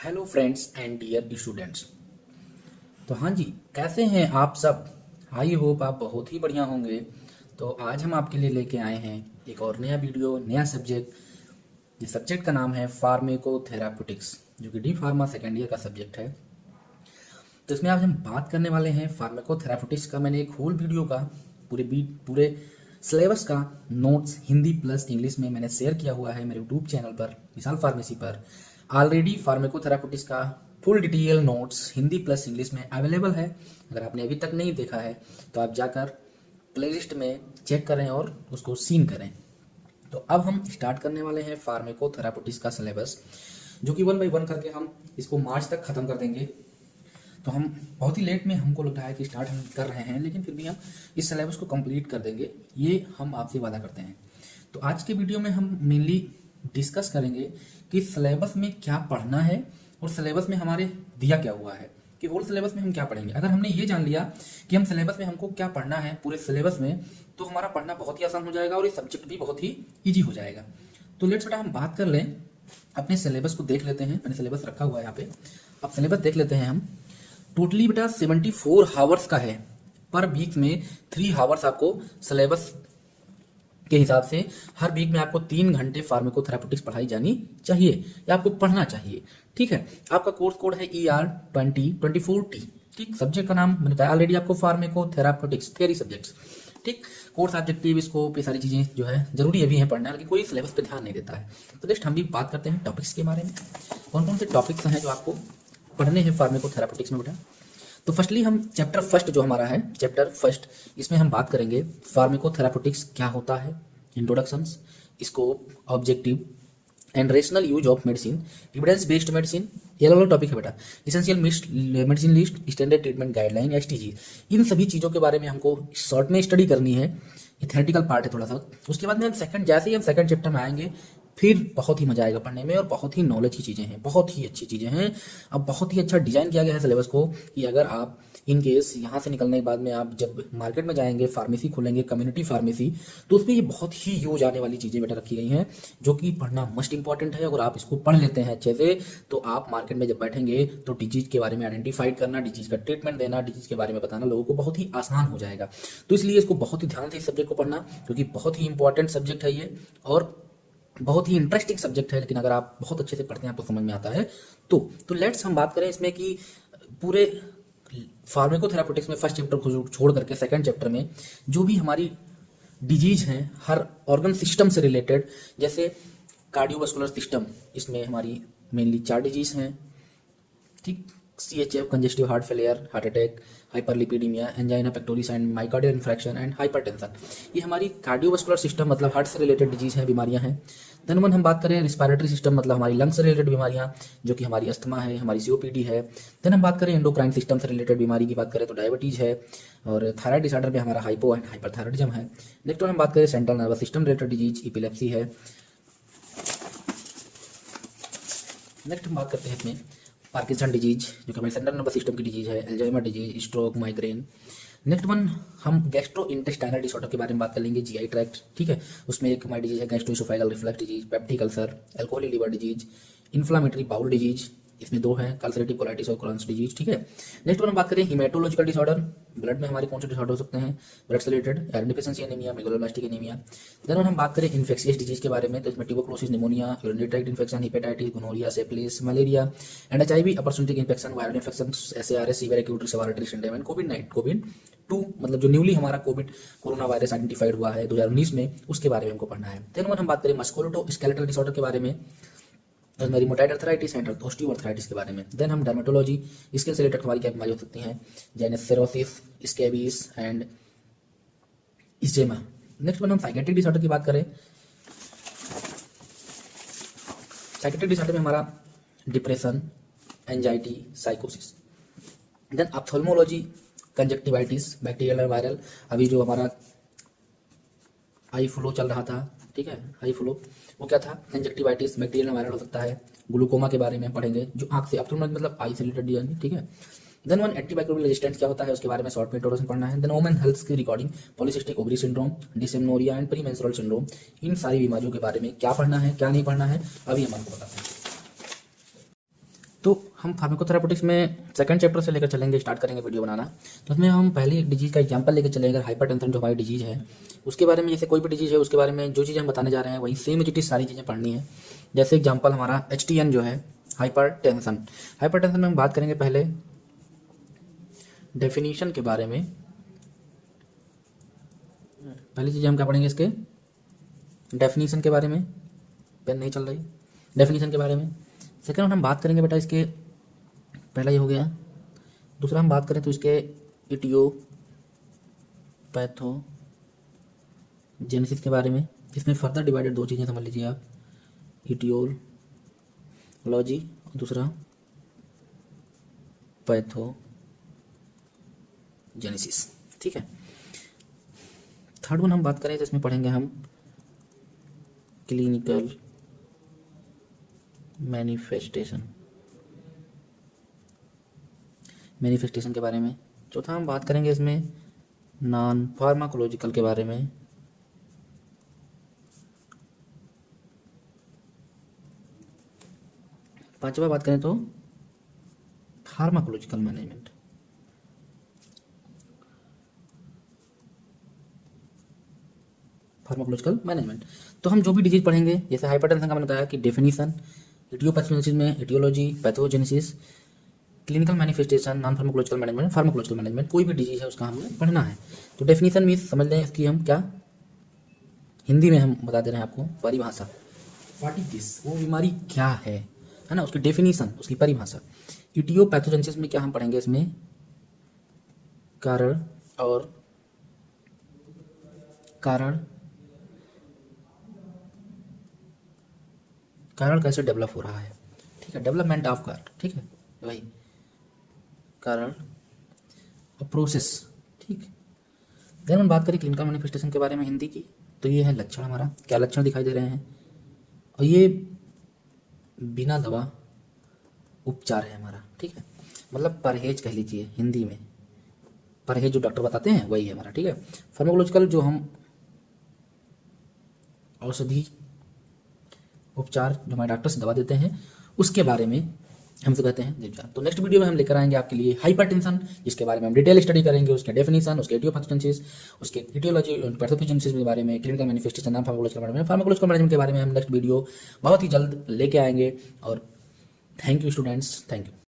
Hello friends and dear students. तो हाँ जी, कैसे हैं आप सब। आई होप आप बहुत ही बढ़िया होंगे। तो आज हम आपके लिए लेके आए हैं एक और नया वीडियो, नया सब्जेक्ट। जिस सब्जेक्ट का नाम है फार्मेकोथेराप्यूटिक्स, जो कि डी फार्मा सेकेंड ईयर का सब्जेक्ट है। तो इसमें आज हम बात करने वाले हैं फार्मेकोथेराप्यूटिक्स का। मैंने एक होल वीडियो का पूरे सिलेबस का नोट्स हिंदी प्लस इंग्लिश में मैंने शेयर किया हुआ है मेरे यूट्यूब चैनल पर, विशाल फार्मेसी पर। ऑलरेडी फार्मेकोथेराप्यूटिक्स का full detail notes Hindi plus English में अवेलेबल है। अगर आपने अभी तक नहीं देखा है तो आप जाकर प्लेलिस्ट में चेक करें और उसको सीन करें। तो अब हम स्टार्ट करने वाले हैं फार्मेकोथेराप्यूटिक्स का सिलेबस, जो कि 1 बाय 1 करके हम इसको मार्च तक खत्म कर देंगे। तो हम बहुत ही लेट में हमको लग रहा है कि स्टार्ट हम कर रहे हैं, लेकिन फिर भी हम इस सिलेबस को कंप्लीट कर देंगे, ये हम आपसे वादा करते हैं। तो आज के वीडियो में हम मेनली डिस्कस करेंगे कि सिलेबस में क्या पढ़ना है और सिलेबस में हमारे दिया क्या हुआ है, कि होल सिलेबस में हम क्या पढ़ेंगे। अगर हमने ये जान लिया कि हम सिलेबस में हमको क्या पढ़ना है पूरे सिलेबस में, तो हमारा पढ़ना बहुत ही आसान हो जाएगा और ये सब्जेक्ट भी बहुत ही ईजी हो जाएगा। तो लेट्स बेटा हम बात कर लें, अपने सिलेबस को देख लेते हैं। मैंने सिलेबस रखा हुआ है यहाँ पे, अब सिलेबस देख लेते हैं हम। टोटली बेटा 74 हावर्स का है। पर वीक में 3 हावर्स आपको सिलेबस के हिसाब से हर वीक में आपको 3 घंटे फार्मेकोथेराप्यूटिक्स पढ़ाई जानी चाहिए या आपको पढ़ना चाहिए। ठीक है, आपका कोर्स कोड है ER2024T। ठीक, सब्जेक्ट का नाम मैंने बताया ऑलरेडी आपको, फार्मेकोथेराप्यूटिक्स थ्योरी सब्जेक्ट्स। ठीक, कोर्स ऑब्जेक्टिव स्कोप, ये सारी चीजें जो है जरूरी अभी है पढ़ना, लेकिन कोई सिलेबस पे ध्यान नहीं देता है। तो नेक्स्ट हम भी बात करते हैं टॉपिक्स के बारे में। कौन कौन से टॉपिक्स हैं जो आपको पढ़ने हैं फार्मेकोथेराप्यूटिक्स में बेटा। तो फर्स्टली हम चैप्टर फर्स्ट जो हमारा है, चैप्टर फर्स्ट, इसमें हम बात करेंगे फार्मेकोथेराप्यूटिक्स क्या होता है, introductions, scope, objective and rational use of medicine, evidence based medicine, ये वाला टॉपिक है बेटा। Essential medicine list, standard treatment guideline, STG, इन सभी चीज़ों के बारे में हमको शॉर्ट में स्टडी करनी है। ये थ्योरेटिकल पार्ट है थोड़ा सा। उसके बाद में हम जैसे ही हम सेकंड चैप्टर में आएंगे, फिर बहुत ही मजा आएगा पढ़ने में और बहुत ही नॉलेज की चीज़ें हैं, बहुत ही अच्छी चीज़ें हैं। अब बहुत ही अच्छा डिजाइन किया गया है सिलेबस को, कि अगर आप इन केस यहाँ से निकलने के बाद में आप जब मार्केट में जाएंगे, फार्मेसी खोलेंगे, कम्युनिटी फार्मेसी, तो उसमें ये बहुत ही यूज आने वाली चीज़ें बेटा रखी गई हैं, जो कि पढ़ना मस्ट इंपॉर्टेंट है। अगर आप इसको पढ़ लेते हैं अच्छे से, तो आप मार्केट में जब बैठेंगे तो डिजीज के बारे में आइडेंटिफाइड करना, डिजीज का ट्रीटमेंट देना, डिजीज के बारे में बताना लोगों को बहुत ही आसान हो जाएगा। तो इसलिए इसको बहुत ही ध्यान से इस सब्जेक्ट को पढ़ना, क्योंकि बहुत ही इंपॉर्टेंट सब्जेक्ट है ये और बहुत ही इंटरेस्टिंग सब्जेक्ट है। लेकिन अगर आप बहुत अच्छे से पढ़ते हैं आपको समझ में आता है। तो लेट्स हम बात करें इसमें कि पूरे फार्मेकोथेराप्यूटिक्स में फर्स्ट चैप्टर को छोड़ करके सेकंड चैप्टर में जो भी हमारी डिजीज हैं, हर ऑर्गन सिस्टम से रिलेटेड, जैसे कार्डियोवास्कुलर सिस्टम, इसमें हमारी मेनली 4 डिजीज हैं। ठीक, CHF, congestive heart failure, heart attack, hyperlipidaemia, angina pectoris and myocardial infarction and hypertension, ये हमारी कार्डियोवास्कुलर सिस्टम मतलब हार्ट से रिलेटेड डिजीज हैं, बीमारियां हैं। देन वन हम बात करें रिस्पायरेटरी सिस्टम, मतलब हमारी लंग्स से रिलेटेड बीमारियां, जो कि हमारी अस्थमा है, हमारी COPD है। देन हम बात करें एंडोक्राइन सिस्टम से रिलेटेड बीमारी की बात करें तो डायबिटीज है, और थायराइड डिसऑर्डर में हमारा हाइपो एंड हाइपरथायराइडिज्म है। नेक्स्ट वन हम बात करें central nervous system related disease, epilepsy है। नेक्स्ट हम बात करते हैं इसमें पार्किंसन डिजीज, जो कि हमारे सेंट्रल नर्वस सिस्टम की डिजीज है, Alzheimer disease, stroke, migraine. Next one हम गैस्ट्रो इंटेस्टाइनल डिसऑर्डर के बारे में बात कर लेंगे, GI ट्रैक्ट। ठीक है, उसमें एक हमारी डिजीज है gastroesophageal reflux disease, peptic ulcer, alcoholic liver disease, inflammatory bowel disease, इसमें 2 हैं, अल्सरेटिव कोलाइटिस और क्रॉन्स डिजीज। ठीक है, नेक्स्ट वन हम बात करें हिमेटोलॉजिकल डिसऑर्डर, ब्लड में हमारे कौन से डिसऑर्डर हो सकते हैं, ब्लड से related, iron deficiency anaemia, megaloblastic anaemia. Then हम बात करें इन्फेक्शियस डिजीज के बारे में, तो इसमें tuberculosis, pneumonia, urinary tract infection, hepatitis, gonorrhoea, syphilis, malaria and HIV, opportunistic infection, viral infection, SARS, severe acute respiratory syndrome and COVID two, मतलब जो न्यूली हमारा कोरोना वायरस आइडेंटिफाइड हुआ है 2019 में, उसके बारे में हमको पढ़ना है। देन वन हम बात करें मस्कुलोस्केलेटल डिसऑर्डर के बारे में, रिमोटाइड अर्थराइटिस एंड ऑस्टियोआर्थराइटिस के बारे में। देन हम डर्मेटोलॉजी, स्किन से रिलेटेड हमारी क्या बीमारी हो सकती हैं, जेनेसेरोसिस, scabies and eczema. Next one हम साइकेट्रिक डिसऑर्डर की बात करें, साइकेट्रिक डिसऑर्डर में हमारा डिप्रेशन, एंजाइटी, साइकोसिस। देन ऑप्थेल्मोलॉजी, कंजक्टिवाइटिस, बैक्टीरियल और वायरल, अभी जो हमारा आई फ्लू चल रहा था, ठीक है, आई फ्लू, वो क्या था, कंजक्टिवाइटिस, बैक्टीरियल वायरल हो सकता है। ग्लूकोमा के बारे में पढ़ेंगे, जो आंख से, ऑप्थेल्मोलॉजी मतलब आई से रिलेटेड यानी। ठीक है, देन वन एंटीमाइक्रोबियल रेजिस्टेंस क्या होता है उसके बारे में शॉर्ट में इंट्रोडक्शन पढ़ना है। देन वुमेन हेल्थ की recording, polycystic ovary syndrome, dysmenorrhoea and premenstrual syndrome, इन सारी बीमारियों के बारे में क्या पढ़ना है क्या नहीं पढ़ना है, अभी हम आपको बताते हैं। तो हम फार्माकोथेरापेटिक्स में सेकंड चैप्टर से लेकर चलेंगे, स्टार्ट करेंगे वीडियो बनाना। तो उसमें हम पहली डिजीज का एग्जांपल लेकर चलेंगे, हाइपरटेंशन जो हमारी डिजीज है उसके बारे में। जैसे कोई भी डिजीज है उसके बारे में जो चीज़ें हम बताने जा रहे हैं वही सेम इट सारी चीज़ें पढ़नी है। जैसे एग्जाम्पल हमारा HTN जो है हाइपरटेंशन। हाइपरटेंशन में हम बात करेंगे पहले डेफिनीशन के बारे में। पहली चीज़ हम क्या पढ़ेंगे, इसके डेफिनीशन के बारे में। पेन नहीं चल रही, डेफिनीशन के बारे में। सेकंड हम बात करेंगे बेटा इसके, पहला ये हो गया। दूसरा हम बात करें तो इसके इटियोपैथोजेनेसिस के बारे में। इसमें फर्दर डिवाइडेड दो चीज़ें समझ लीजिए आप, इटियोलॉजी और दूसरा पैथोजेनेसिस, ठीक है। थर्ड वन हम बात करें तो इसमें पढ़ेंगे हम क्लिनिकल मैनिफेस्टेशन के बारे में। चौथा हम बात करेंगे इसमें नॉन फार्माकोलॉजिकल के बारे में। पांचवा बात करें तो फार्माकोलॉजिकल मैनेजमेंट। फार्माकोलॉजिकल मैनेजमेंट तो हम जो भी डिजीज पढ़ेंगे, जैसे हाइपरटेंशन का मैंने बताया कि डेफिनीशन, इटियोपैथोजेनेसिस में aetiology, pathogenesis, clinical manifestation, non pharmacological management, pharmacological management, कोई भी डिजीज है उसका हमें पढ़ना है। तो डेफिनीशन मीन्स समझ लें इसकी हम क्या, हिंदी में हम बता दे रहे हैं आपको परिभाषा। व्हाट इज दिस, वो बीमारी क्या है ना, उसकी डेफिनीशन, उसकी परिभाषा। इटियोपैथोजेनेसिस में क्या हम पढ़ेंगे, इसमें कारण और कारण कैसे डेवलप हो रहा है, ठीक है, डेवलपमेंट ऑफ कारण, ठीक है भाई, कारण और प्रोसेस, ठीक। देन हम बात करें क्लिनिकल मैनिफेस्टेशन के बारे में हिंदी की, तो ये है लक्षण, हमारा क्या लक्षण दिखाई दे रहे हैं, और ये बिना दवा उपचार है हमारा, ठीक है, मतलब परहेज कह लीजिए हिंदी में, परहेज जो डॉक्टर बताते हैं वही है हमारा, ठीक है। फार्माकोलॉजिकल जो हम औषधि उपचार जो हमारे डॉक्टर से दवा देते हैं उसके बारे में हमसे कहते हैं उपचार। तो नेक्स्ट वीडियो में हम लेकर आएंगे आपके लिए हाइपरटेंशन, जिसके बारे में हम डिटेल स्टडी करेंगे, उसके डेफिनेशन, उसके इटियोपैथोजेनेसिस, उसके इटियोलॉजी, पैथोजेनेसिस के बारे में, clinical manifestation, non pharmacological management, pharmacological management के बारे में हम नेक्स्ट वीडियो बहुत ही जल्द लेके आएंगे। और thank you students, thank you.